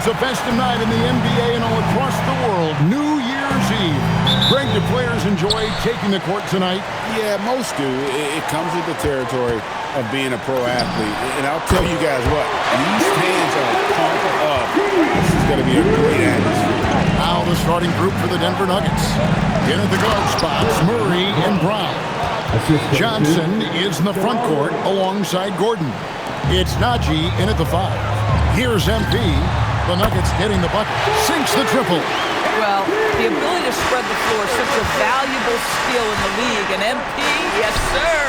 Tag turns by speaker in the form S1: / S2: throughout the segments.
S1: it's a festive night in the NBA and all across the world. New Year's Eve. Greg, do players enjoy taking the court tonight?
S2: Yeah, most do. It comes with the territory of being a pro athlete. And I'll tell you guys what, these fans are pumped up. This is going to be a great atmosphere.
S1: Now the starting group for the Denver Nuggets. In at the guard spots, Murray and Brown. Johnson is in the front court alongside Gordon. It's Najee in at the 5. Here's MP. The Nuggets getting the bucket. Sinks the triple.
S3: Well, the ability to spread the floor is such a valuable skill in the league. And MP, yes, sir.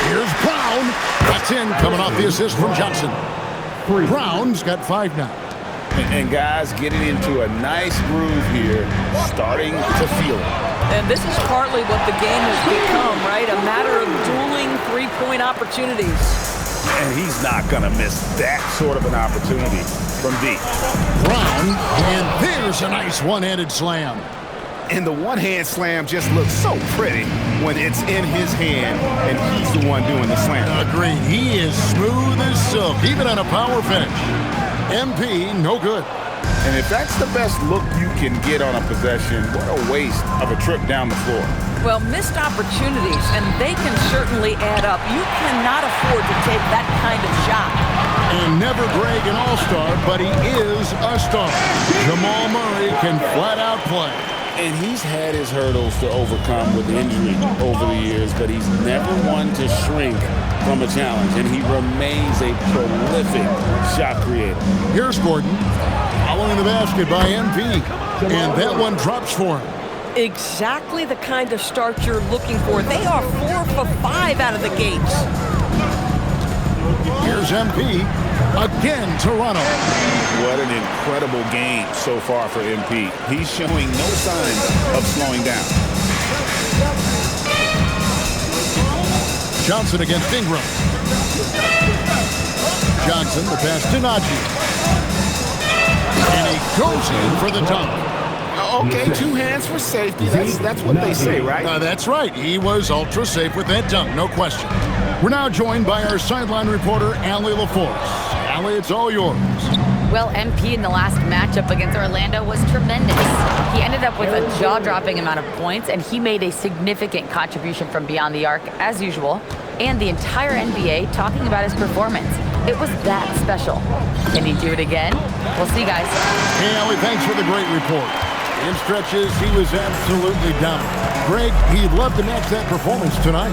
S1: Here's Brown. That's in, coming off the assist from Johnson. Brown's got 5 now.
S2: And guys getting into a nice groove here, starting to feel it.
S3: And this is partly what the game has become, right? A matter of dueling three-point opportunities.
S2: And he's not going to miss that sort of an opportunity from deep.
S1: Brown, and there's a nice one-handed slam.
S2: And the one-hand slam just looks so pretty when it's in his hand and he's the one doing the slam.
S1: Agreed. He is smooth as silk, even on a power finish. MP, no good.
S2: And if that's the best look you can get on a possession, what a waste of a trip down the floor.
S3: Well, missed opportunities, and they can certainly add up. You cannot afford to take that kind of shot.
S1: And never Greg an all-star, but he is a star. Jamal Murray can flat out play.
S2: And he's had his hurdles to overcome with injury over the years, but he's never one to shrink from a challenge, and he remains a prolific shot creator.
S1: Here's Gordon, following the basket by MP, and that one drops for him.
S3: Exactly the kind of start you're looking for. They are 4 for 5 out of the gates.
S1: Here's MP, again Toronto.
S2: What an incredible game so far for MP. He's showing no signs of slowing down.
S1: Johnson against Ingram. Johnson, the pass to Najee. And he goes in for the dunk.
S2: Okay, 2 hands for safety. That's what they say, right?
S1: That's right. He was ultra safe with that dunk, no question. We're now joined by our sideline reporter, Allie LaForce. Allie, it's all yours.
S4: Well, MP in the last matchup against Orlando was tremendous. He ended up with a jaw-dropping amount of points, and he made a significant contribution from beyond the arc, as usual, and the entire NBA talking about his performance. It was that special. Can he do it again? We'll see, guys.
S1: Hey, Allie, thanks for the great report. In stretches, he was absolutely dominant. Greg, he'd love to match that performance tonight.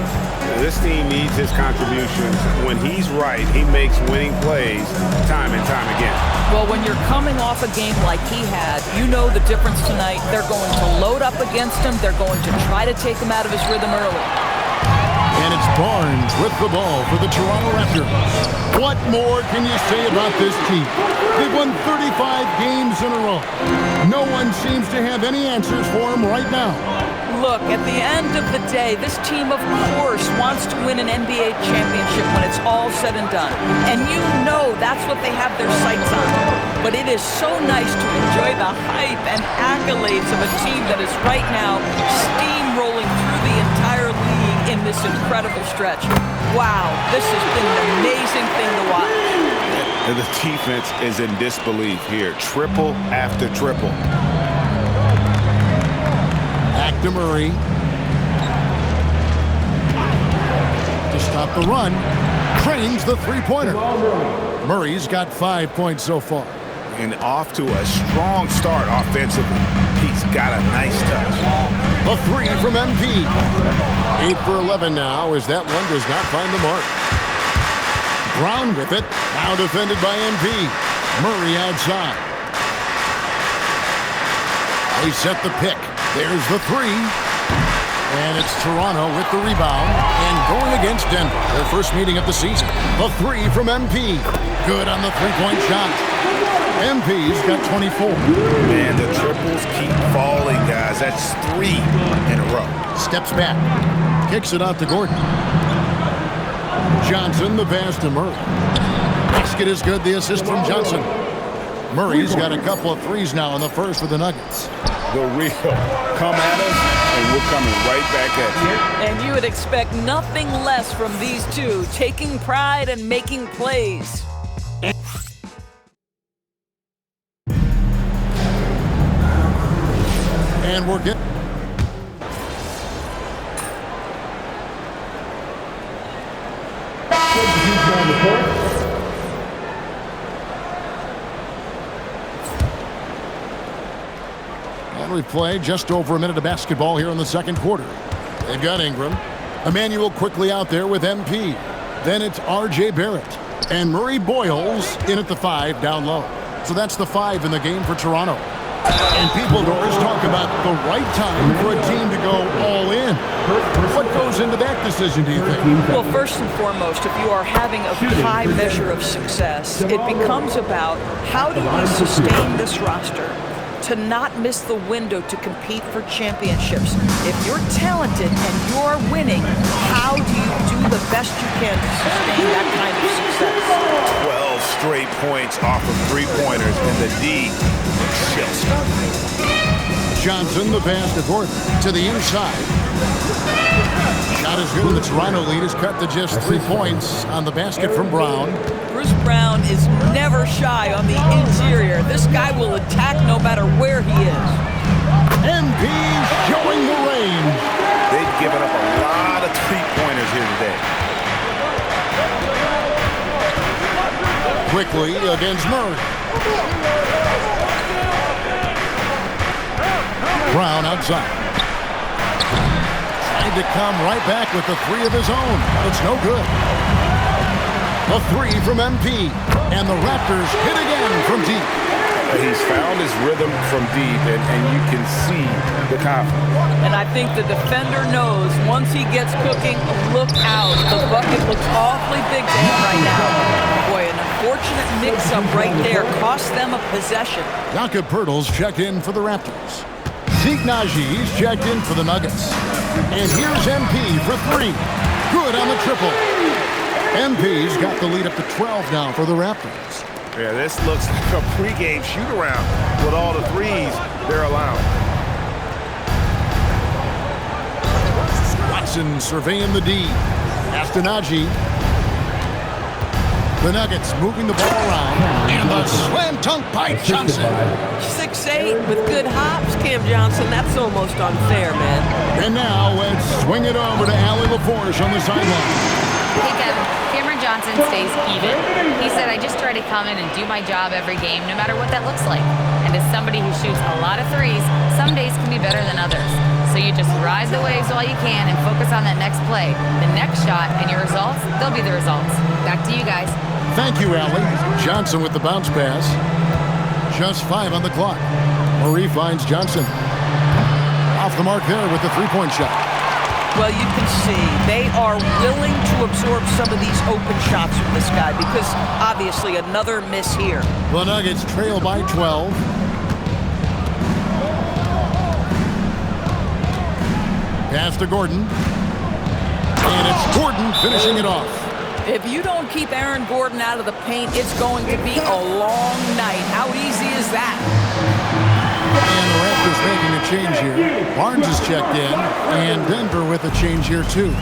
S2: This team needs his contributions. When he's right, he makes winning plays time and time again.
S3: Well, when you're coming off a game like he had, you know the difference tonight. They're going to load up against him. They're going to try to take him out of his rhythm early.
S1: And it's Barnes with the ball for the Toronto Raptors. What more can you say about this team? They've won 35 games in a row. No one seems to have any answers for them right now.
S3: Look, at the end of the day, this team, of course, wants to win an NBA championship when it's all said and done. And you know that's what they have their sights on. But it is so nice to enjoy the hype and accolades of a team that is right now steamrolling through the entire league in this incredible stretch. Wow, this has been an amazing thing to watch.
S2: The defense is in disbelief here. Triple after triple.
S1: Back to Murray. To stop the run. Cranes the three-pointer. Murray's got 5 points so far.
S2: And off to a strong start offensively. He's got a nice touch.
S1: A 3 from MP. 8 for 11 now as that one does not find the mark. Brown with it. Now defended by MP. Murray outside. They set the pick. There's the 3. And it's Toronto with the rebound and going against Denver. Their first meeting of the season. The 3 from MP. Good on the three-point shot. MP's got 24.
S2: Man, the triples keep falling, guys. That's 3 in a row.
S1: Steps back. Kicks it out to Gordon. Johnson, the pass to Murray. Basket is good. The assist from Johnson. Murray's got a couple of threes now in the first for the Nuggets.
S2: The real come at us, and we're coming right back at you.
S3: And you would expect nothing less from these two, taking pride and making plays.
S1: And we're getting... And we play just over a minute of basketball here in the second quarter. They've got Ingram. Emmanuel quickly out there with MP. Then it's R.J. Barrett. And Murray Boyles in at the 5 down low. So that's the 5 in the game for Toronto. And people, Doris, talk about the right time for a team to go all in. What goes into that decision, do you think?
S3: Well, first and foremost, if you are having a high measure of success, it becomes about how do you sustain this roster to not miss the window to compete for championships. If you're talented and you're winning, how do you do the best you can to sustain that kind of success?
S5: 12 straight points off of three-pointers, and the D just...
S1: Johnson, the pass to Gordon, to the inside. Shot is good, and the Toronto lead is cut to just 3 points on the basket from Brown.
S3: Bruce Brown is never shy on the interior. This guy will attack no matter where he is.
S1: MP showing the range.
S5: They've given up a lot of three-pointers here today.
S1: Quickly against Murray. Brown outside. Trying to come right back with the 3 of his own. It's no good. A 3 from MP. And the Raptors hit again from deep.
S2: He's found his rhythm from deep, and you can see the confidence.
S3: And I think the defender knows once he gets cooking, look out. The bucket looks awfully big to him right now. Boy, an unfortunate mix-up right there cost them a possession.
S1: Jakob Poeltl's checked in for the Raptors. Zeke Najee's checked in for the Nuggets. And here's MP for 3. Good on the triple. MP's got the lead up to 12 now for the Raptors.
S5: Yeah, this looks like a pregame shoot-around with all the threes they're allowing.
S1: Watson surveying the D. Pass to Najee. The Nuggets moving the ball around. And the slam dunk by Johnson.
S3: 6'8" with good hops, Cam Johnson. That's almost unfair, man.
S1: And now let's swing it over to Allie LaForge on the sideline.
S4: Hey, Kevin. Cameron Johnson stays even. He said, I just try to come in and do my job every game, no matter what that looks like. And as somebody who shoots a lot of threes, some days can be better than others. So you just ride the waves while you can and focus on that next play. The next shot and your results, they'll be the results. Back to you guys.
S1: Thank you, Allie. Johnson with the bounce pass. Just 5 on the clock. Murray finds Johnson. Off the mark there with the three-point shot.
S3: Well, you can see they are willing to absorb some of these open shots from this guy because obviously another miss here.
S1: The Nuggets trail by 12. Pass to Gordon. And it's Gordon finishing it off.
S3: If you don't keep Aaron Gordon out of the paint, it's going to be a long night. How easy is that?
S1: And the Raptors making a change here. Barnes is checked in, and Denver with a change here too.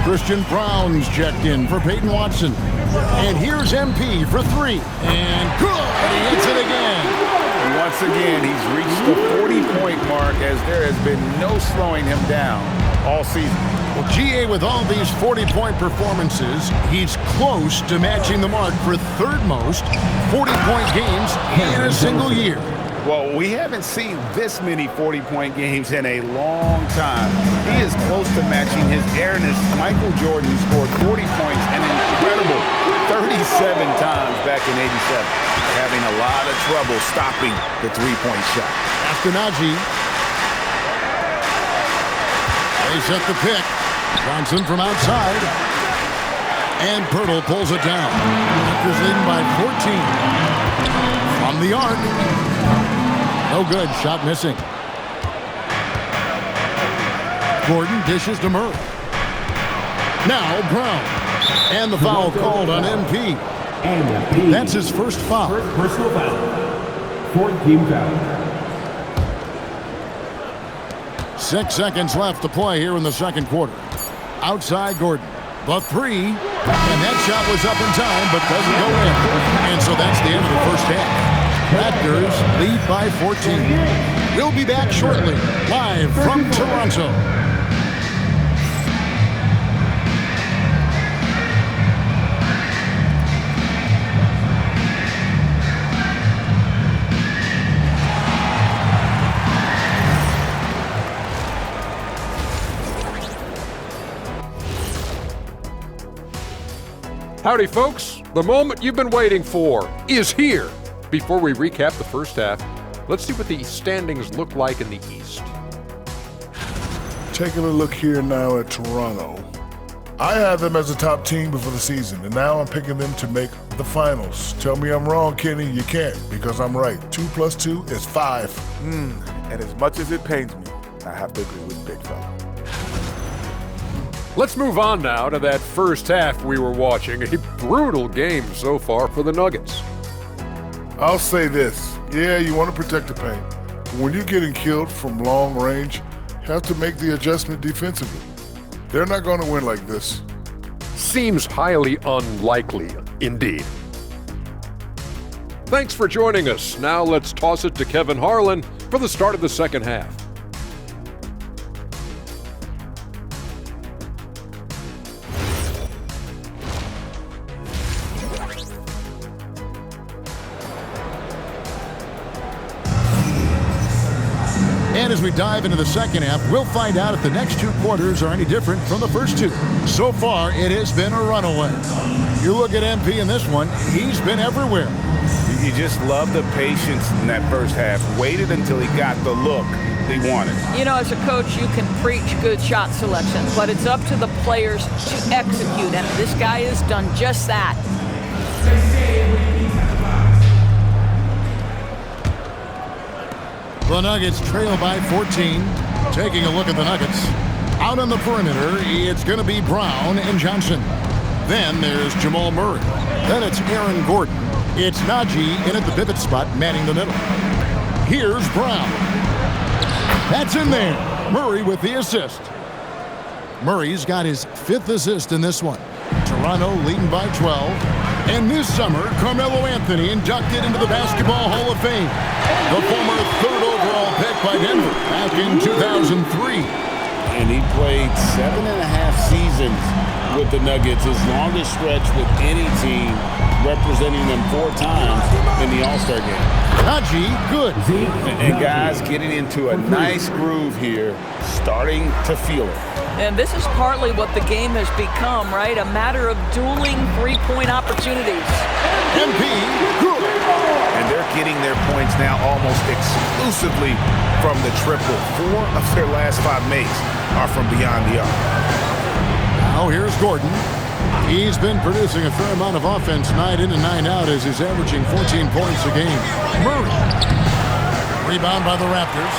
S1: Christian Brown's checked in for Peyton Watson. And here's MP for 3. And good! He hits it again.
S2: Once again, he's reached the 40-point mark as there has been no slowing him down all season.
S1: Well, GA, with all these 40-point performances, he's close to matching the mark for third most 40-point games in a single year.
S2: Well, we haven't seen this many 40-point games in a long time. He is close to matching his airness. Michael Jordan scored 40 points an incredible 37 times back in '87. Having a lot of trouble stopping the three-point shot.
S1: After Najee. They set the pick. Johnson from outside. And Poeltl pulls it down. Raptors leading by 14. From the arc. No good. Shot missing. Gordon dishes to Murray. Now Brown. And the foul called on MP. That's his first foul.
S6: First personal foul. Fourth team foul.
S1: 6 seconds left to play here in the second quarter. Outside Gordon. The 3. And that shot was up in time, but doesn't go in. And so that's the end of the first half. Raptors lead by 14. We'll be back shortly, live from Toronto.
S7: Howdy, folks. The moment you've been waiting for is here. Before we recap the first half, let's see what the standings look like in the East.
S8: Taking a look here now at Toronto. I had them as a top team before the season, and now I'm picking them to make the finals. Tell me I'm wrong, Kenny. You can't, because I'm right. 2 + 2 is 5.
S9: And as much as it pains me, I have to agree with Big Fella.
S7: Let's move on now to that first half we were watching. A brutal game so far for the Nuggets.
S8: I'll say this. Yeah, you want to protect the paint. But when you're getting killed from long range, you have to make the adjustment defensively. They're not going to win like this.
S7: Seems highly unlikely, indeed. Thanks for joining us. Now let's toss it to Kevin Harlan for the start of the second half.
S1: And as we dive into the second half, we'll find out if the next 2 quarters are any different from the first 2. So far, it has been a runaway. You look at MP in this one, he's been everywhere.
S2: You just love the patience in that first half. Waited until he got the look he wanted.
S3: You know, as a coach, you can preach good shot selection, but it's up to the players to execute, and this guy has done just that.
S1: The Nuggets trail by 14. Taking a look at the Nuggets. Out on the perimeter, it's going to be Brown and Johnson. Then there's Jamal Murray. Then it's Aaron Gordon. It's Najee in at the pivot spot, manning the middle. Here's Brown. That's in there. Murray with the assist. Murray's got his 5th assist in this one. Toronto leading by 12. And this summer, Carmelo Anthony inducted into the Basketball Hall of Fame. The former 3rd overall pick by Denver back in 2003.
S2: And he played 7.5 seasons with the Nuggets, his longest stretch with any team, representing them 4 times in the All-Star game.
S1: Najee, good.
S2: And guys getting into a nice groove here, starting to feel it.
S3: And this is partly what the game has become, right? A matter of dueling 3-point opportunities.
S1: MP, good.
S2: And they're getting their points now almost exclusively from the triple. 4 of their last 5 makes are from beyond the arc.
S1: Now here's Gordon. He's been producing a fair amount of offense night in and night out as he's averaging 14 points a game. Murray. Rebound by the Raptors.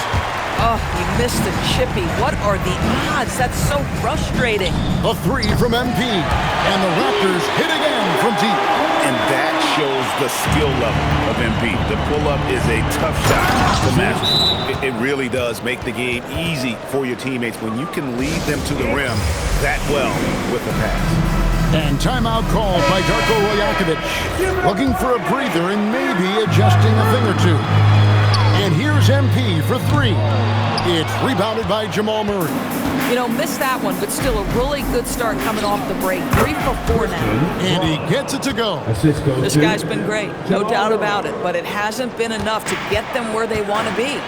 S3: Oh, he missed the chippy. What are the odds? That's so frustrating.
S1: A 3 from MP. And the Raptors hit again from deep.
S2: And that shows the skill level of MP. The pull-up is a tough shot to match. It really does make the game easy for your teammates when you can lead them to the rim that well with a pass.
S1: And timeout called by Darko Rajakovic. Looking for a breather and maybe adjusting a thing or two. And here's MP for 3. It's rebounded by Jamal Murray.
S3: You know, missed that one, but still a really good start coming off the break. 3 for 4 now.
S1: And he gets it to go.
S3: This guy's been great, no doubt about it, but it hasn't been enough to get them where they want to be.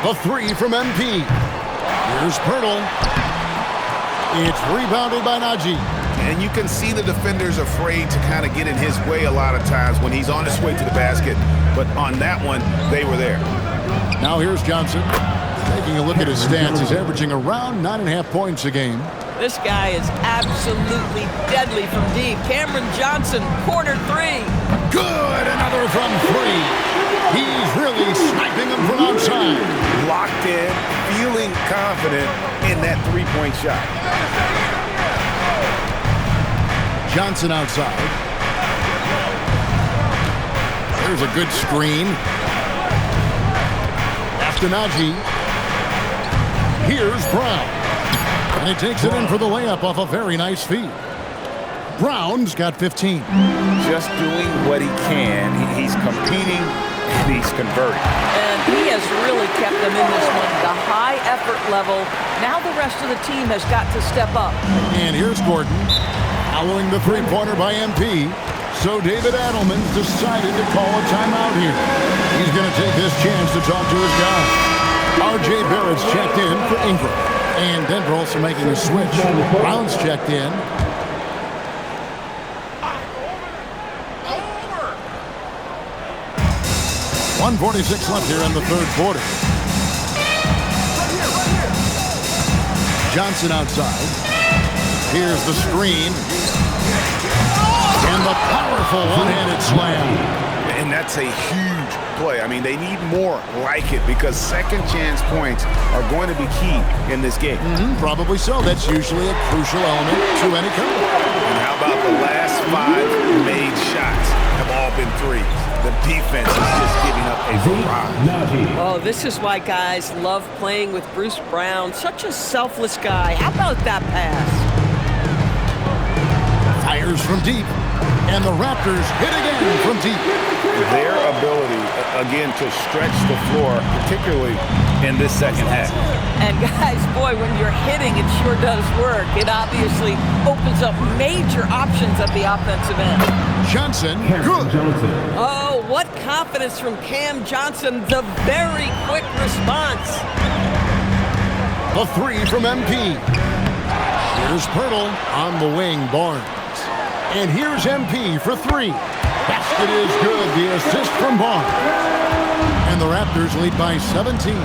S1: A 3 from MP. Here's Pirtle. It's rebounded by Najee.
S2: And you can see the defenders afraid to kind of get in his way a lot of times when he's on his way to the basket. But on that one, they were there.
S1: Now here's Johnson. Taking a look at his stats, he's averaging around 9.5 points a game.
S3: This guy is absolutely deadly from deep. Cameron Johnson, corner 3.
S1: Good, another from 3. He's really sniping them from outside.
S2: Locked in, feeling confident in that 3-point shot.
S1: Johnson outside. There's a good screen. After Najee. Here's Brown. And he takes it in for the layup off a very nice feed. Brown's got 15.
S2: Just doing what he can. He's competing and he's converting.
S3: And he has really kept them in this one. The high effort level. Now the rest of the team has got to step up.
S1: And here's Gordon following the three-pointer by MP. So David Adelman's decided to call a timeout here. He's going to take this chance to talk to his guys. R.J. Barrett's checked in for Ingram. And Denver also making a switch. Brown's checked in. 1:46 left here in the third quarter. Johnson outside. Here's the screen. And the powerful one-handed slam.
S2: And that's a huge play. I mean, they need more like it because second chance points are going to be key in this game.
S1: Probably so. That's usually a crucial element to any comeback.
S2: And how about the last 5 made shots have all been threes? The defense is just giving up a barrage.
S3: Oh, this is why guys love playing with Bruce Brown. Such a selfless guy. How about that pass?
S1: Fires from deep. And the Raptors hit again from deep.
S2: Their ability, again, to stretch the floor, particularly in this second half.
S3: And guys, boy, when you're hitting, it sure does work. It obviously opens up major options at the offensive end.
S1: Johnson, good.
S3: Oh, what confidence from Cam Johnson. The very quick response.
S1: The three from MP. Here's Pirtle on the wing, Barnes. And here's MP for 3. Basket is good. The assist from Barnes. And the Raptors lead by 17.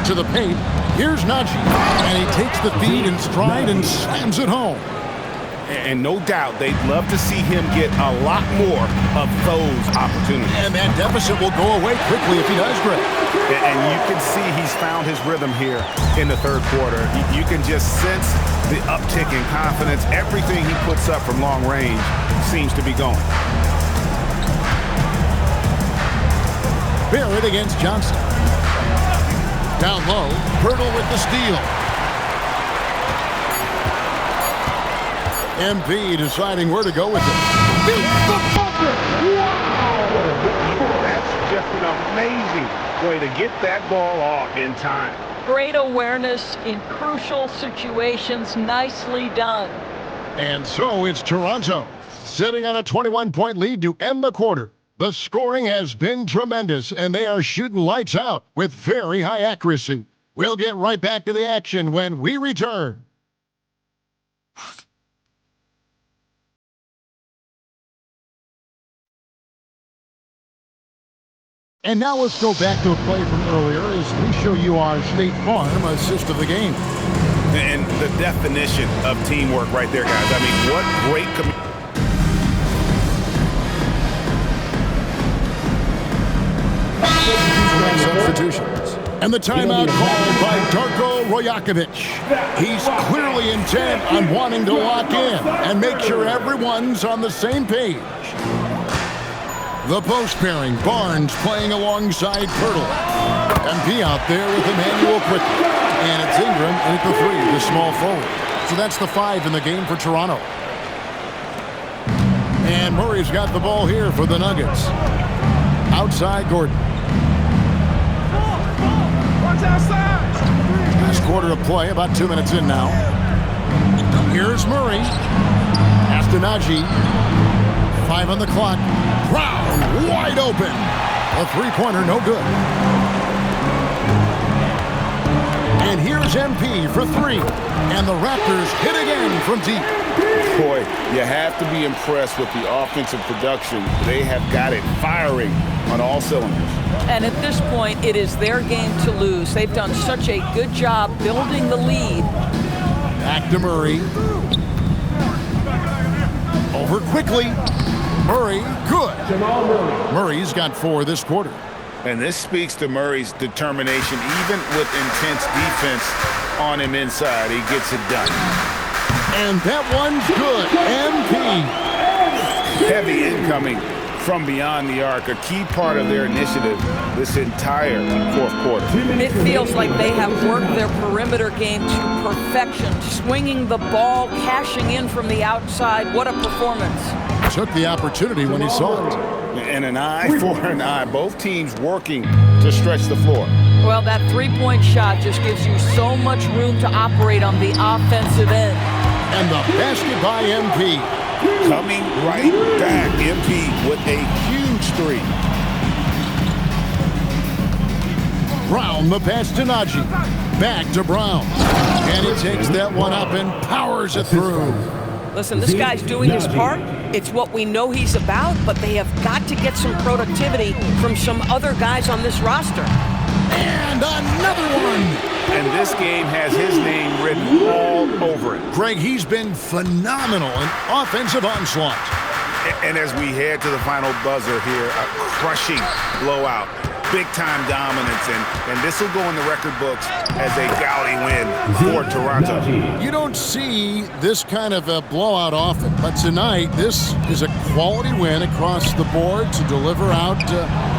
S1: To the paint, here's Najee. And he takes the feed in stride and slams it home.
S2: And no doubt they'd love to see him get a lot more of those opportunities.
S1: And that deficit will go away quickly if he does, Greg.
S2: And you can see he's found his rhythm here in the third quarter. You can just sense the uptick in confidence. Everything he puts up from long range seems to be going.
S1: Barrett against Johnson. Down low, Pirtle with the steal. MP deciding where to go with it. Beats the buzzer!
S6: That's just an amazing way to get that ball off in time.
S3: Great awareness in crucial situations. Nicely done.
S1: And so it's Toronto, sitting on a 21-point lead to end the quarter. The scoring has been tremendous, and they are shooting lights out with very high accuracy. We'll get right back to the action when we return. And now let's go back to a play from earlier as we show you our State Farm assist of the game.
S2: And the definition of teamwork right there, guys. I mean, what great
S1: substitutions. And the timeout called by Darko Rojakovic. He's clearly intent on wanting to lock in and make sure everyone's on the same page. The post pairing, Barnes playing alongside Pirtle. MP out there with Emmanuel quickly. And it's Ingram at the 3, the small forward. So that's the 5 in the game for Toronto. And Murray's got the ball here for the Nuggets. Outside Gordon. Last quarter of play, about 2 minutes in now. Here's Murray. Pass to Najee. 5 on the clock. Brown wide open. A three-pointer, no good. And here's MP for 3. And the Raptors hit again from deep.
S2: Boy, you have to be impressed with the offensive production. They have got it firing on all cylinders.
S3: And at this point, it is their game to lose. They've done such a good job building the lead.
S1: Back to Murray. Over quickly. Murray, good. Murray's got 4 this quarter.
S2: And this speaks to Murray's determination. Even with intense defense on him inside, he gets it done.
S1: And that one's good. MP.
S2: Heavy incoming from beyond the arc, a key part of their initiative this entire fourth quarter.
S3: It feels like they have worked their perimeter game to perfection, swinging the ball, cashing in from the outside. What a performance.
S1: Took the opportunity when he saw it.
S2: And an eye for an eye. Both teams working to stretch the floor.
S3: Well, that three-point shot just gives you so much room to operate on the offensive end.
S1: And the basket by MP.
S2: Coming right back, MP with a huge three.
S1: Brown, the pass to Najee. Back to Brown. And he takes that one up and powers it through.
S3: Listen, this guy's doing his part. It's what we know he's about, but they have got to get some productivity from some other guys on this roster.
S1: And another one.
S2: And this game has his name written all over it.
S1: Greg, he's been phenomenal in offensive onslaught.
S2: And as we head to the final buzzer here, a crushing blowout. Big-time dominance, and this will go in the record books as a gaudy win for Toronto.
S1: You don't see this kind of a blowout often, but tonight, this is a quality win across the board to deliver out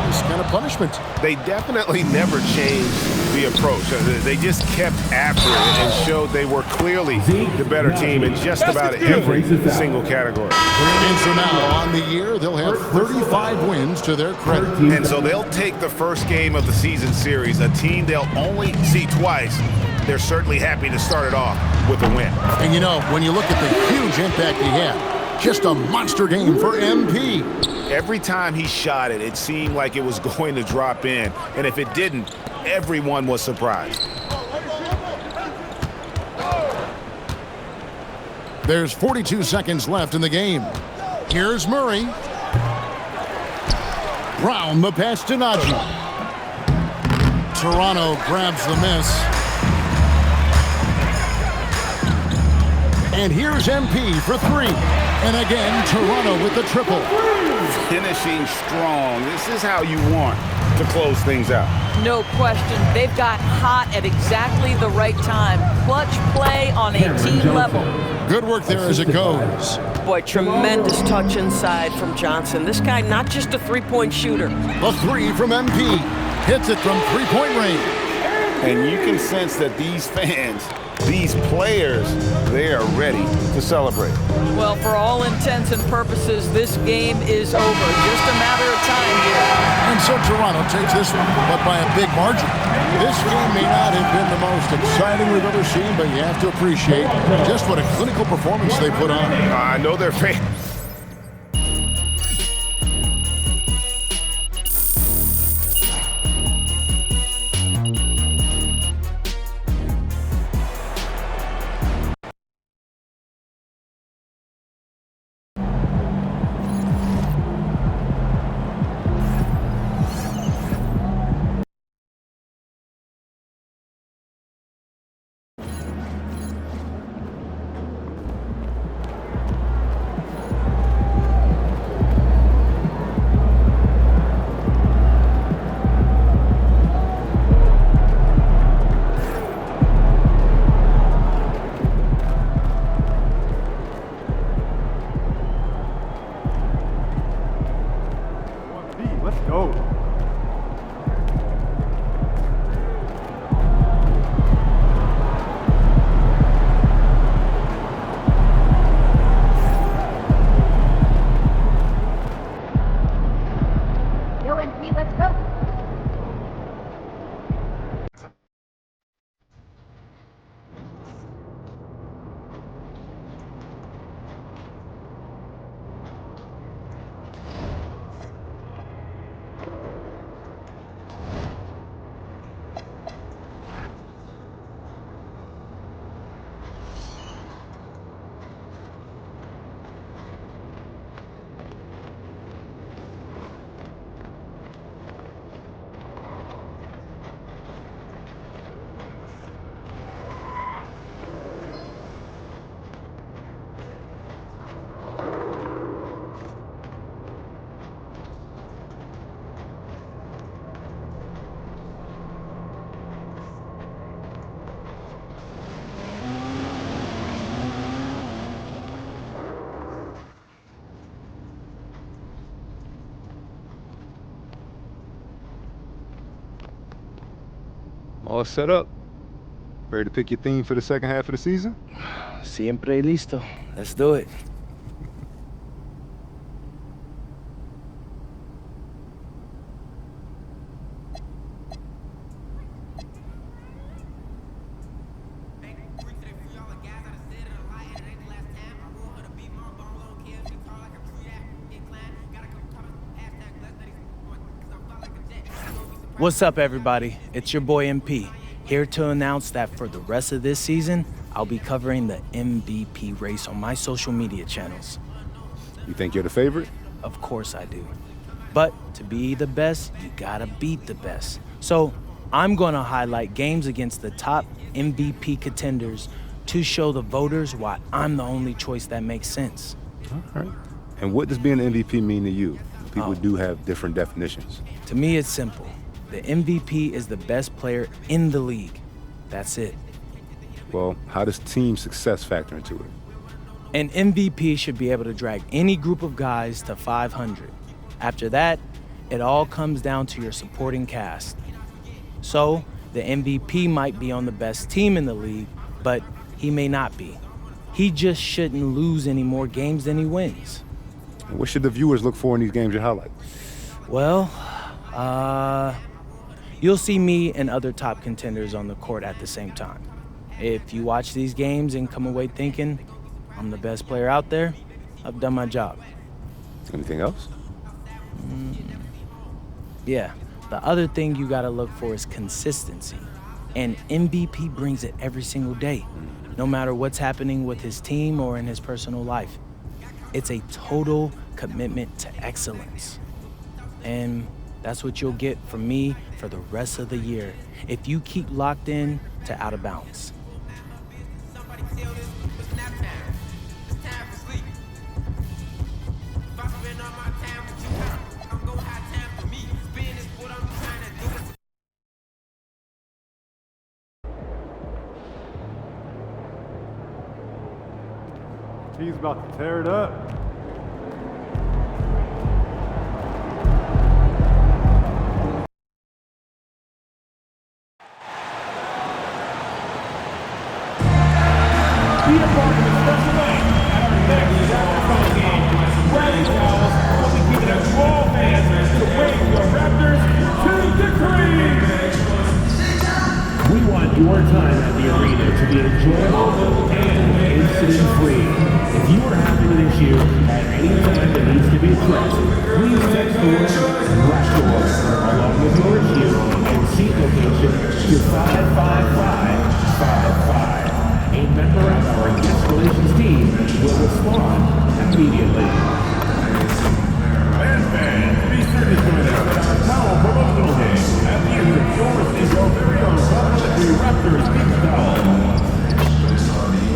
S1: this kind of punishment.
S2: They definitely never changed the approach. They just kept after it and showed they were clearly the better team in just about every single category.
S1: And so now, on the year, they'll have 35 wins to their credit.
S2: And so they'll take the first game of the season series, a team they'll only see twice. They're certainly happy to start it off with a win.
S1: And you know, when you look at the huge impact he had, just a monster game for MP.
S2: Every time he shot it, it seemed like it was going to drop in. And if it didn't, everyone was surprised.
S1: There's 42 seconds left in the game. Here's Murray. Brown, the pass to Najee. Toronto grabs the miss. And here's MP for three. And again, Toronto with the triple.
S2: Finishing strong. This is how you want to close things out.
S3: No question. They've got hot at exactly the right time. Clutch play on a team level.
S1: Good work there as it goes.
S3: Boy, tremendous touch inside from Johnson. This guy, not just a three-point shooter.
S1: The three from MP. Hits it from three-point range.
S2: And you can sense that these fans, these players, they are ready to celebrate.
S3: Well, for all intents and purposes, this game is over. Just a matter of time here.
S1: And so Toronto takes this one, but by a big margin. This game may not have been the most exciting we've ever seen, but you have to appreciate just what a clinical performance they put on.
S2: I know they're fans.
S10: All set up. Ready to pick your theme for the second half of the season?
S11: Siempre listo. Let's do it. What's up, everybody? It's your boy MP, here to announce that for the rest of this season, I'll be covering the MVP race on my social media channels.
S10: You think you're the favorite?
S11: Of course I do. But to be the best, you gotta beat the best. So I'm gonna highlight games against the top MVP contenders to show the voters why I'm the only choice that makes sense.
S10: All right. And what does being an MVP mean to you? People do have different definitions.
S11: To me, it's simple. The MVP is the best player in the league. That's it.
S10: Well, how does team success factor into it?
S11: An MVP should be able to drag any group of guys to 500. After that, it all comes down to your supporting cast. So, the MVP might be on the best team in the league, but he may not be. He just shouldn't lose any more games than he wins.
S10: And what should the viewers look for in these games you highlight?
S11: Well, you'll see me and other top contenders on the court at the same time. If you watch these games and come away thinking I'm the best player out there, I've done my job.
S10: Anything else?
S11: Yeah, the other thing you gotta look for is consistency. And MVP brings it every single day, no matter what's happening with his team or in his personal life. It's a total commitment to excellence. And that's what you'll get from me for the rest of the year if you keep locked in to Out of Bounds.
S10: He's about to tear it up.
S12: Be a part of the special night at our next Raptors game. Rally calls will be keeping us all fans to wave your Raptors to victory. We want your time at the arena to be enjoyable and incident-free. If you are having an issue at any time that needs to be addressed, please text the word Raptors along with your issue and seat location to 55555. A member of our guest relations team will respond immediately. Fans, be sure to join us at our Towel promotional game. At the end of yours is your very own complimentary Raptors beach towel.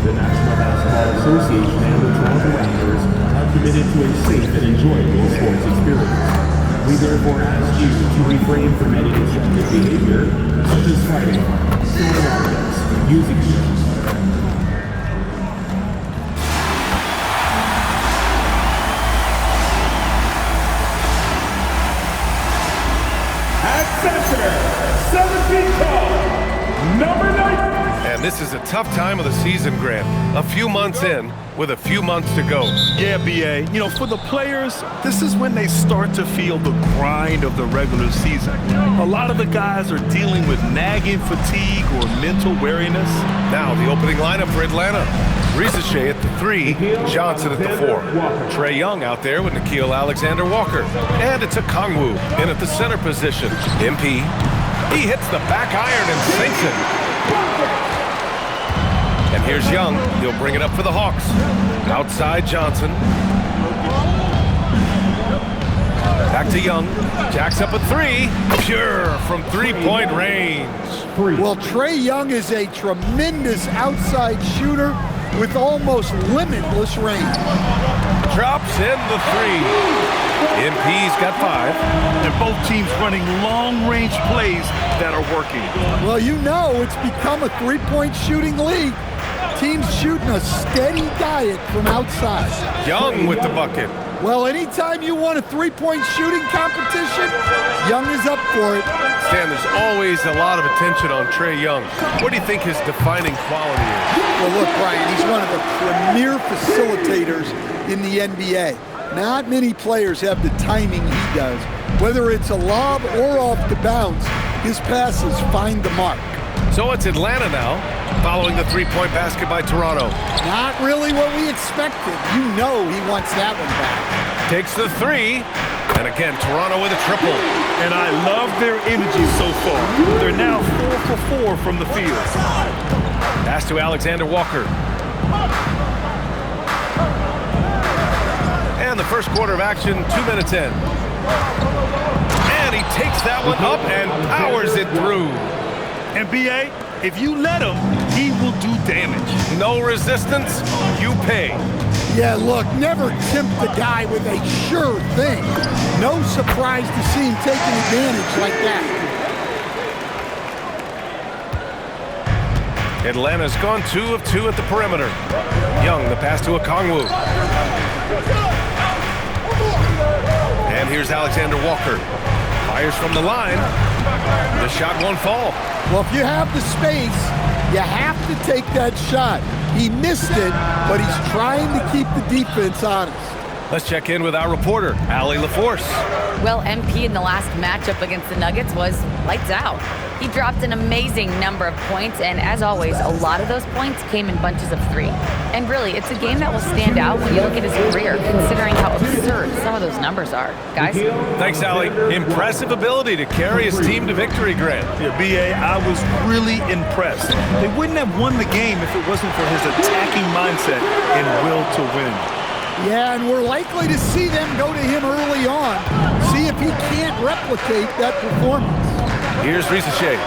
S12: The National Basketball Association and the Toronto Raptors are committed to a safe and enjoyable sports experience. We therefore ask you to refrain from any destructive behavior, such as fighting, throwing objects, using center, 7 feet tall, number 9.
S13: And this is a tough time of the season, Grant. A few months in, with a few months to go.
S14: Yeah, BA. You know, for the players, this is when they start to feel the grind of the regular season. A lot of the guys are dealing with nagging fatigue or mental weariness.
S13: Now, the opening lineup for Atlanta. Risache at the 3, Johnson at the 4. Trae Young out there with Nickeil Alexander-Walker. And it's a Kongwu in at the center position. MP, he hits the back iron and sinks it. And here's Young, he'll bring it up for the Hawks. Outside Johnson. Back to Young, jacks up a 3, pure from three-point range.
S15: Well, Trae Young is a tremendous outside shooter with almost limitless range.
S13: Drops in the 3. MP's got 5.
S14: And both teams running long-range plays that are working.
S15: Well, you know it's become a three-point shooting league. Teams shooting a steady diet from outside.
S13: Young with the bucket.
S15: Well, anytime you want a three-point shooting competition, Young is up for it.
S13: Stan, there's always a lot of attention on Trae Young. What do you think his defining quality is?
S15: Well, look, Brian, he's one of the premier facilitators in the NBA. Not many players have the timing he does. Whether it's a lob or off the bounce, his passes find the mark.
S13: So it's Atlanta now, following the three-point basket by Toronto.
S15: Not really what we expected. You know he wants that one back.
S13: Takes the three, and again, Toronto with a triple.
S14: And I love their energy so far. They're now 4 for 4 from the field.
S13: Pass to Alexander Walker. And the first quarter of action, 2 minutes in. And he takes that one up and powers it through.
S14: And B.A., if you let him, he will do damage.
S13: No resistance, you pay.
S15: Yeah, look, never tempt the guy with a sure thing. No surprise to see him taking advantage like that.
S13: Atlanta's gone 2 of 2 at the perimeter. Young, the pass to Okongwu. And here's Alexander Walker. Fires from the line. The shot won't fall.
S15: Well, if you have the space, you have to take that shot. He missed it, but he's trying to keep the defense honest.
S13: Let's check in with our reporter, Allie LaForce.
S4: Well, MP in the last matchup against the Nuggets was lights out. He dropped an amazing number of points, and as always, a lot of those points came in bunches of 3. And really, it's a game that will stand out when you look at his career, considering how absurd some of those numbers are. Guys?
S13: Thanks, Allie. Impressive ability to carry his team to victory, Grant.
S14: Yeah, B.A., I was really impressed. They wouldn't have won the game if it wasn't for his attacking mindset and will to win.
S15: Yeah, and we're likely to see them go to him early on, see if he can't replicate that performance.
S13: Here's Risache,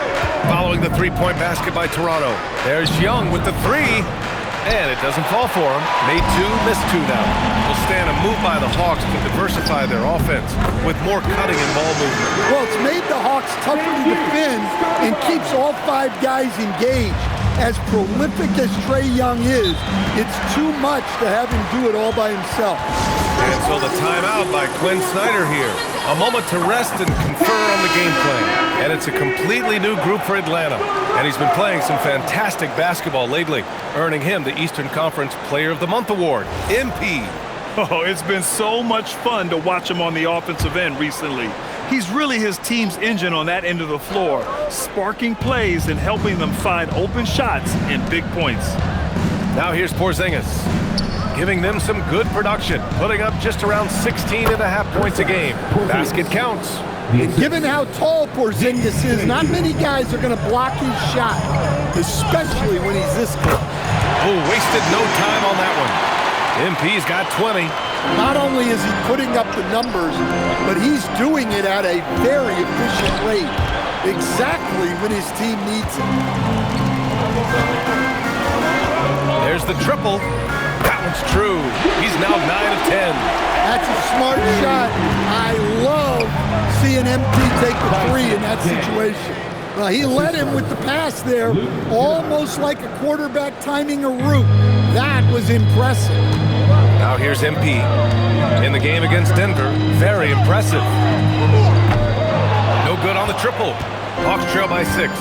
S13: following the three-point basket by Toronto. There's Young with the 3, and it doesn't fall for him. Made 2, missed 2 now. Will stand a move by the Hawks to diversify their offense with more cutting and ball movement.
S15: Well, it's made the Hawks tougher to defend and keeps all 5 guys engaged. As prolific as Trae Young is, it's too much to have him do it all by himself.
S13: And so the timeout by Quinn Snyder here. A moment to rest and confer on the game plan. And it's a completely new group for Atlanta. And he's been playing some fantastic basketball lately, earning him the Eastern Conference Player of the Month award, MP.
S14: Oh, it's been so much fun to watch him on the offensive end recently. He's really his team's engine on that end of the floor, sparking plays and helping them find open shots and big points.
S13: Now here's Porzingis, giving them some good production, putting up just around 16.5 points a game. Basket counts.
S15: And given how tall Porzingis is, not many guys are going to block his shot, especially when he's this close.
S13: Oh, wasted no time on that one. MP's got 20.
S15: Not only is he putting up the numbers, but he's doing it at a very efficient rate, exactly when his team needs it.
S13: There's the triple. That one's true. He's now 9 of 10.
S15: That's a smart shot. I love seeing MP take the 3 in that situation. Well, he led him with the pass there, almost like a quarterback timing a route. That was impressive.
S13: Now here's MP. In the game against Denver, very impressive. No good on the triple. Hawks trail by 6.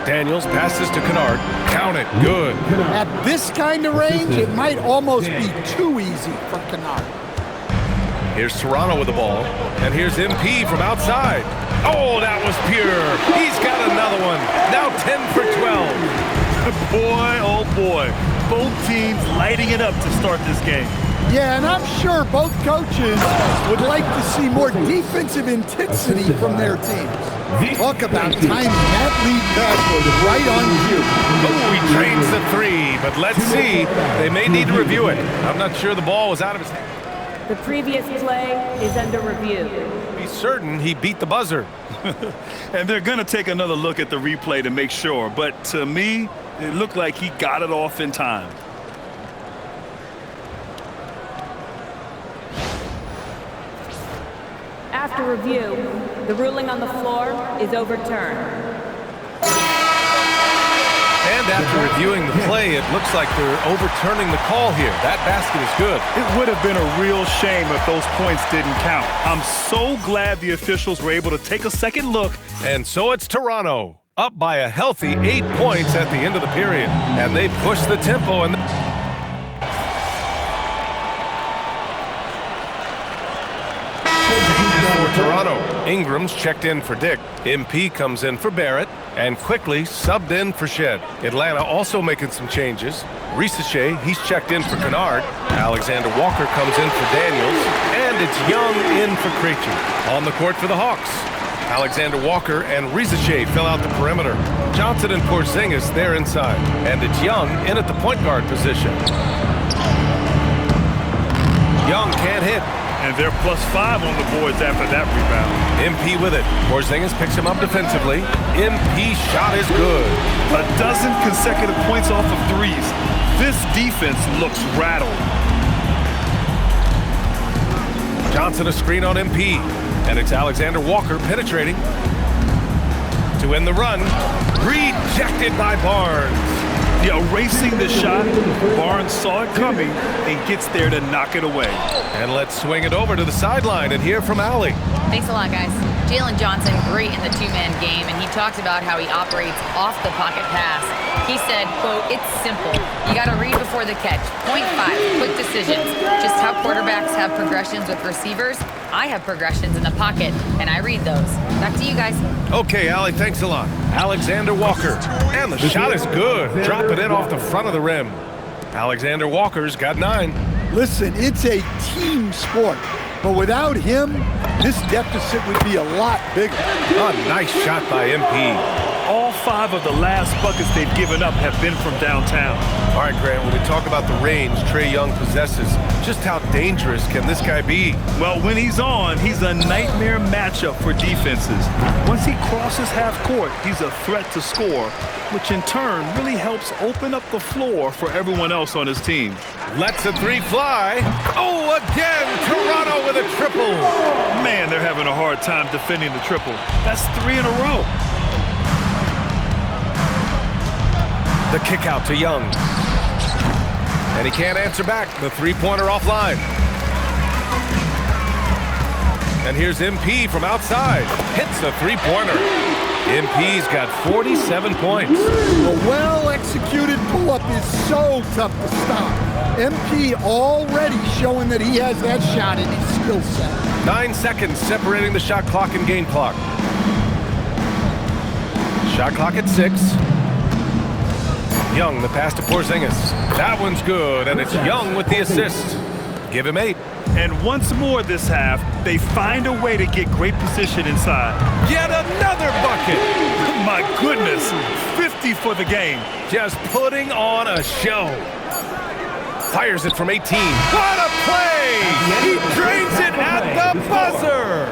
S13: Daniels passes to Kennard. Count it. Good.
S15: At this kind of range, it might almost be too easy for Kennard.
S13: Here's Toronto with the ball. And here's MP from outside. Oh, that was pure. He's got another one. Now 10 for 12.
S14: Boy, oh boy. Both teams lighting it up to start this game.
S15: Yeah, and I'm sure both coaches would like to see more defensive intensity from their teams. Talk about timing. That lead pass was right on cue.
S13: Oh, he trains the 3, but let's see. They may need to review it. I'm not sure the ball was out of his hand.
S16: The previous play is under review.
S13: He's certain he beat the buzzer.
S14: And they're going to take another look at the replay to make sure. But to me, it looked like he got it off in time.
S16: After review, the ruling on the floor is overturned.
S13: And And after reviewing the play, it looks like they're overturning the call here. That basket is good.
S14: It would have been a real shame if those points didn't count. I'm so glad the officials were able to take a second look.
S13: And so it's Toronto, up by a healthy 8 points at the end of the period. And they push the tempo. And for Toronto, Ingram's checked in for Dick. MP comes in for Barrett. And quickly subbed in for Shed. Atlanta also making some changes. Risache, he's checked in for Kennard. Alexander Walker comes in for Daniels. And it's Young in for Krejci. On the court for the Hawks. Alexander Walker and Risache fill out the perimeter. Johnson and Porzingis, they're inside. And it's Young in at the point guard position. Young can't hit.
S14: And they're +5 on the boards after that rebound.
S13: MP with it. Porzingis picks him up defensively. MP shot is good.
S14: A dozen consecutive points off of threes. This defense looks rattled.
S13: Johnson a screen on MP. And it's Alexander Walker penetrating. To end the run. Rejected by Barnes.
S14: Yeah, erasing the shot. Barnes saw it coming and gets there to knock it away.
S13: And let's swing it over to the sideline and hear from Allie.
S4: Thanks a lot, guys. Jalen Johnson, great in the two-man game, and he talked about how he operates off the pocket pass. He said, quote, "It's simple. You got to read before the catch. 0.5, quick decisions. Just how quarterbacks have progressions with receivers, I have progressions in the pocket, and I read those." Back to you guys.
S13: Okay, Allie, thanks a lot. Alexander Walker. And the shot is good. Drop it in off the front of the rim. Alexander Walker's got 9.
S15: Listen, it's a team sport, but without him, this deficit would be a lot bigger.
S13: A nice shot by MP.
S14: All 5 of the last buckets they've given up have been from downtown.
S13: All right, Grant, when we talk about the range Trae Young possesses, just how dangerous can this guy be?
S14: Well, when he's on, he's a nightmare matchup for defenses. Once he crosses half court, he's a threat to score, which in turn really helps open up the floor for everyone else on his team.
S13: Lets the 3 fly. Oh, again, Toronto with a triple.
S14: Man, they're having a hard time defending the triple. That's 3 in a row.
S13: The kick out to Young. And he can't answer back. The three-pointer offline. And here's MP from outside. Hits the three-pointer. MP's got 47 points.
S15: A well-executed pull-up is so tough to stop. MP already showing that he has that shot in his skill set.
S13: 9 seconds separating the shot clock and game clock. Shot clock at 6. Young, the pass to Porzingis. That one's good, and it's Young with the assist. Give him 8.
S14: And once more this half, they find a way to get great position inside.
S13: Yet another bucket.
S14: My goodness, 50 for the game.
S13: Just putting on a show. Fires it from 18. What a play! He drains it at the buzzer.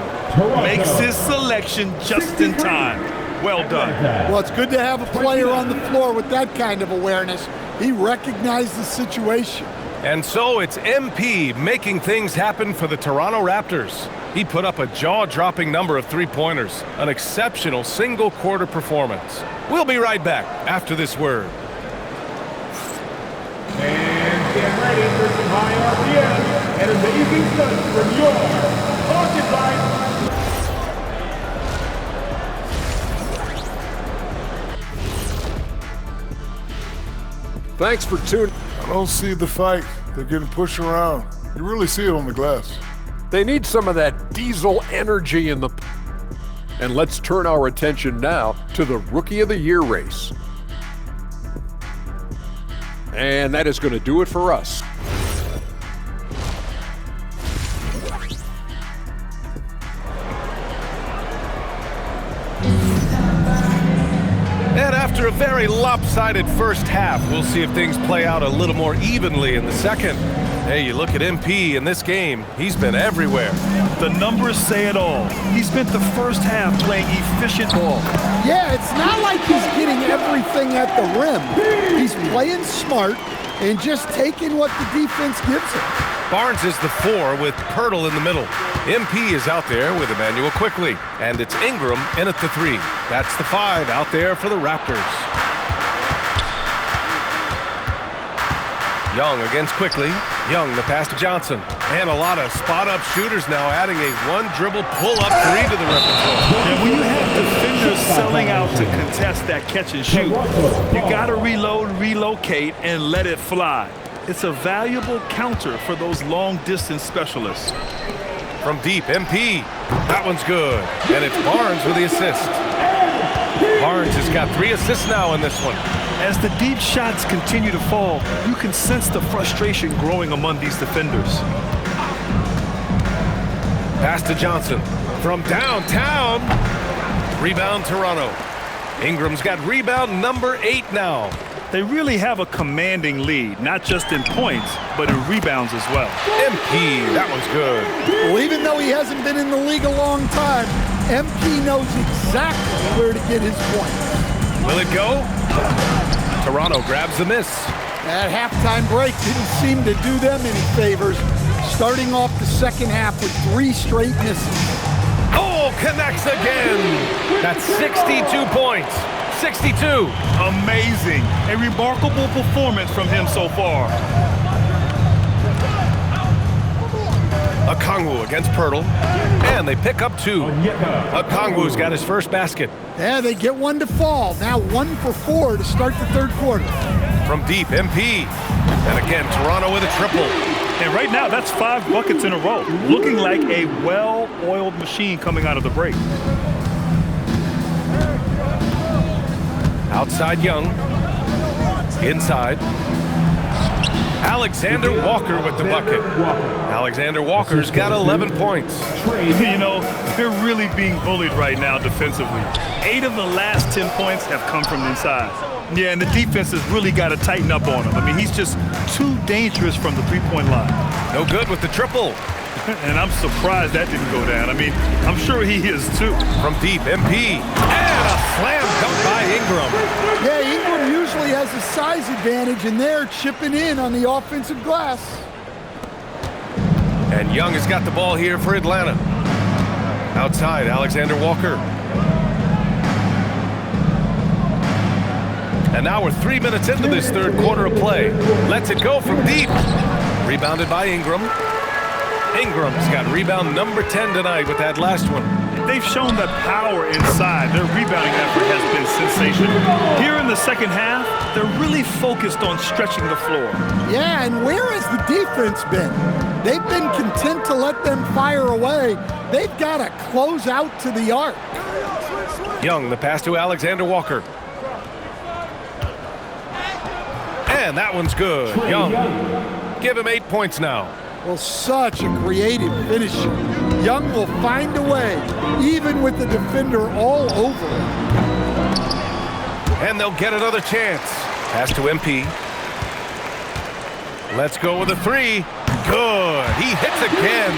S14: Makes his selection just in time. Well done.
S15: Well, it's good to have a player on the floor with that kind of awareness. He recognized the situation.
S13: And so it's MP making things happen for the Toronto Raptors. He put up a jaw-dropping number of three-pointers, an exceptional single-quarter performance. We'll be right back after this word.
S12: And get ready for some high RPM and amazing stunts from your occupied.
S7: Thanks for tuning.
S8: I don't see the fight. They're getting pushed around. You really see it on the glass.
S7: They need some of that diesel energy in the... And let's turn our attention now to the Rookie of the Year race. And that is going to do it for us.
S13: And after a very lopsided first half, we'll see if things play out a little more evenly in the second. Hey, you look at MP in this game, he's been everywhere.
S14: The numbers say it all. He spent the first half playing efficient ball.
S15: Yeah, it's not like he's getting everything at the rim. He's playing smart and just taking what the defense gives him.
S13: Barnes is the 4 with Pirtle in the middle. MP is out there with Emmanuel Quickly. And it's Ingram in at the 3. That's the 5 out there for the Raptors. Young against quickly. Young, the pass to Johnson. And a lot of spot-up shooters now, adding a one-dribble pull-up three to the repertoire.
S14: And when you have defenders selling out to contest that catch and shoot, you got to reload, relocate, and let it fly. It's a valuable counter for those long-distance specialists.
S13: From deep, MP. That one's good. And it's Barnes with the assist. Barnes has got 3 assists now in this one.
S14: As the deep shots continue to fall, you can sense the frustration growing among these defenders.
S13: Pass to Johnson. From downtown. Rebound Toronto. Ingram's got rebound number 8 now.
S14: They really have a commanding lead, not just in points, but in rebounds as well.
S13: MP, that one's good.
S15: Well, even though he hasn't been in the league a long time, MP knows exactly where to get his points.
S13: Will it go? Toronto grabs the miss.
S15: That halftime break didn't seem to do them any favors, starting off the second half with 3 straight misses.
S13: Oh, connects again. That's 62 points. 62.
S14: Amazing. A remarkable performance from him so far.
S13: Okongwu against Pirtle. And they pick up 2. Okongwu's got his first basket.
S15: Yeah, they get 1 to fall. Now 1 for 4 to start the third quarter.
S13: From deep, MP. And again, Toronto with a triple.
S14: And right now, that's 5 buckets in a row. Looking like a well-oiled machine coming out of the break. Outside Young. Inside. Alexander Walker with the bucket. Alexander Walker's got 11 points. You know, they're really being bullied right now defensively. 8 of the last 10 points have come from inside. Yeah, and the defense has really got to tighten up on him. I mean, he's just too dangerous from the three-point line.
S13: No good with the triple.
S14: And I'm surprised that didn't go down. I mean, I'm sure he is too.
S13: From deep, MP. And a slam dunk by Ingram.
S15: Yeah, Ingram usually has a size advantage, and they're chipping in on the offensive glass.
S13: And Young has got the ball here for Atlanta. Outside, Alexander Walker. And now we're 3 minutes into this third quarter of play. Lets it go from deep. Rebounded by Ingram. Ingram's got rebound number 10 tonight with that last one.
S14: They've shown that power inside. Their rebounding effort has been sensational. Here in the second half, they're really focused on stretching the floor.
S15: Yeah, and where has the defense been? They've been content to let them fire away. They've got to close out to the arc.
S13: Young, the pass to Alexander Walker. And that one's good. Young, give him 8 points now.
S15: Well, such a creative finisher. Young will find a way, even with the defender all over him.
S13: And they'll get another chance. Pass to MP. Let's go with a 3. Good. He hits again.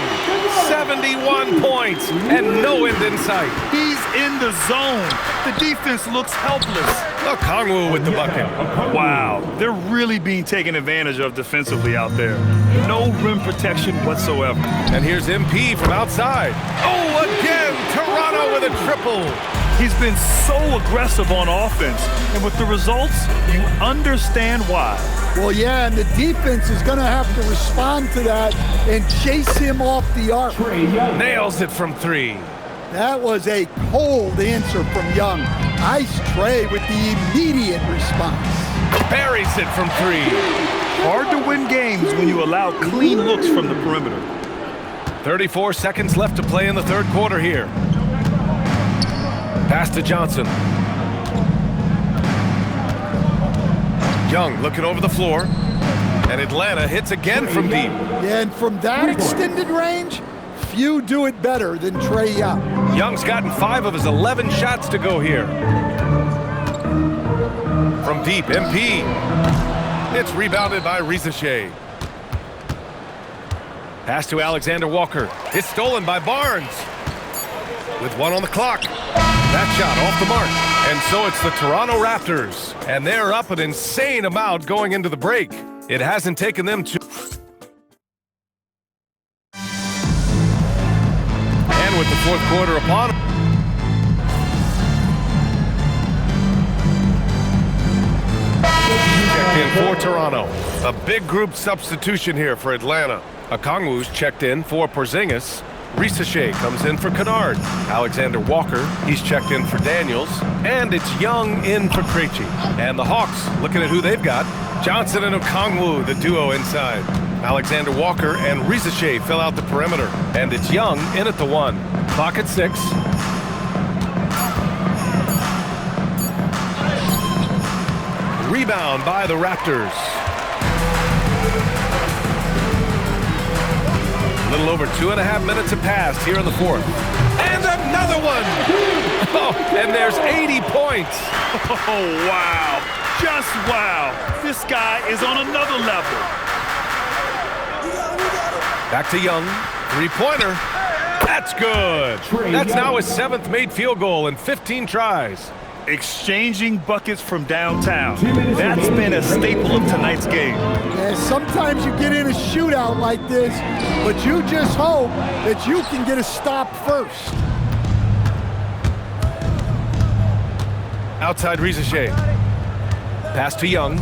S13: 71 points and no end in sight.
S14: He's in the zone. The defense looks helpless.
S13: Okongwu with the bucket.
S14: Wow. They're really being taken advantage of defensively out there. No rim protection whatsoever.
S13: And here's MP from outside. Oh, again, Toronto with a triple.
S14: He's been so aggressive on offense, and with the results, you understand why.
S15: Well, yeah, and the defense is going to have to respond to that and chase him off the arc.
S13: Nails it from 3.
S15: That was a cold answer from Young. Nice Trey with the immediate response.
S13: Buries it from 3.
S14: Hard to win games when you allow clean looks from the perimeter.
S13: 34 seconds left to play in the third quarter here. Pass to Johnson. Young looking over the floor. And Atlanta hits again from deep.
S15: Yeah, and from that extended range, few do it better than Trae Young.
S13: Young's gotten 5 of his 11 shots to go here. From deep, MP. It's rebounded by Rizachet. Pass to Alexander Walker. It's stolen by Barnes. With 1 on the clock. That shot off the mark. And so it's the Toronto Raptors. And they're up an insane amount going into the break. It hasn't taken them to... And with the fourth quarter upon them. Checked in for Toronto. A big group substitution here for Atlanta. Okongwu's checked in for Porzingis. Risache comes in for Kennard. Alexander Walker, he's checked in for Daniels. And it's Young in for Krejci. And the Hawks, looking at who they've got. Johnson and Okongwu, the duo inside. Alexander Walker and Risache fill out the perimeter. And it's Young in at the 1. Clock at 6. Rebound by the Raptors. A little over 2.5 minutes have passed here in the 4th. And another one! Oh, and there's 80 points.
S14: Oh, wow. Just wow. This guy is on another level.
S13: Back to Young. 3-pointer. That's good. That's now his 7th made field goal in 15 tries.
S14: Exchanging buckets from downtown. That's been a staple of tonight's game.
S15: Yeah, sometimes you get in a shootout like this, but you just hope that you can get a stop first.
S13: Outside Risache. Pass to Young.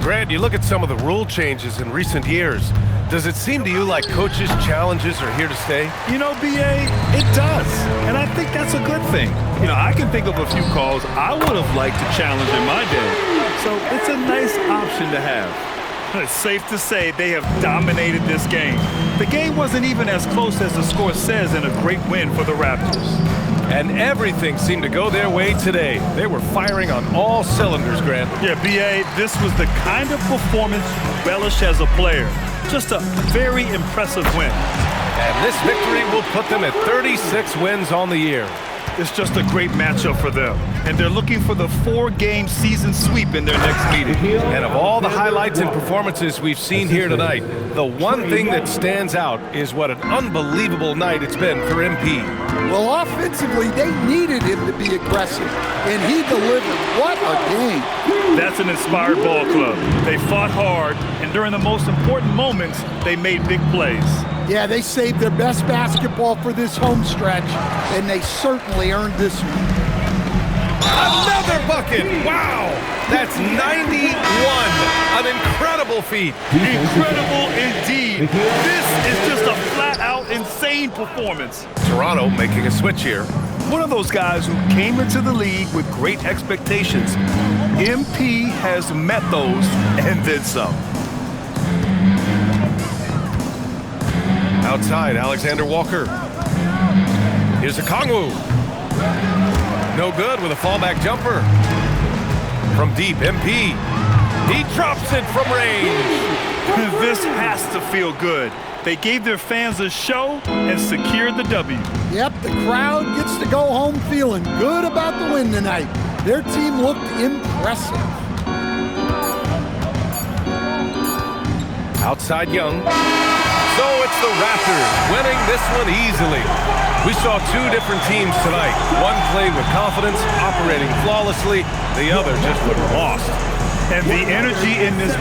S13: Grant, you look at some of the rule changes in recent years. Does it seem to you like coaches' challenges are here to stay?
S14: You know, B.A., it does. And I think that's a good thing. You know, I can think of a few calls I would have liked to challenge in my day. So it's a nice option to have. It's safe to say they have dominated this game. The game wasn't even as close as the score says in a great win for the Raptors.
S13: And everything seemed to go their way today. They were firing on all cylinders, Grant.
S14: Yeah, B.A., this was the kind of performance you relish as a player. Just a very impressive win.
S13: And this victory will put them at 36 wins on the year.
S14: It's just a great matchup for them. And they're looking for the 4-game season sweep in their next meeting.
S13: And of all the highlights and performances we've seen here tonight, the one thing that stands out is what an unbelievable night it's been for MP.
S15: Well, offensively, they needed him to be aggressive, and he delivered. What a game.
S14: That's an inspired ball club. They fought hard, and during the most important moments, they made big plays.
S15: Yeah, they saved their best basketball for this home stretch, and they certainly earned this one.
S13: Another bucket! Wow! That's 91! An incredible feat.
S14: Incredible indeed. This is just a flat-out insane performance.
S13: Toronto making a switch here.
S14: One of those guys who came into the league with great expectations. MP has met those and then some.
S13: Outside, Alexander Walker. Here's Okongwu. No good with a fallback jumper. From deep, MP. He drops it from range.
S14: This has to feel good. They gave their fans a show and secured the W.
S15: Yep, the crowd gets to go home feeling good about the win tonight. Their team looked impressive.
S13: Outside Young. So it's the Raptors winning this one easily. We saw 2 different teams tonight. One played with confidence, operating flawlessly. The other just looked lost.
S14: And the energy in this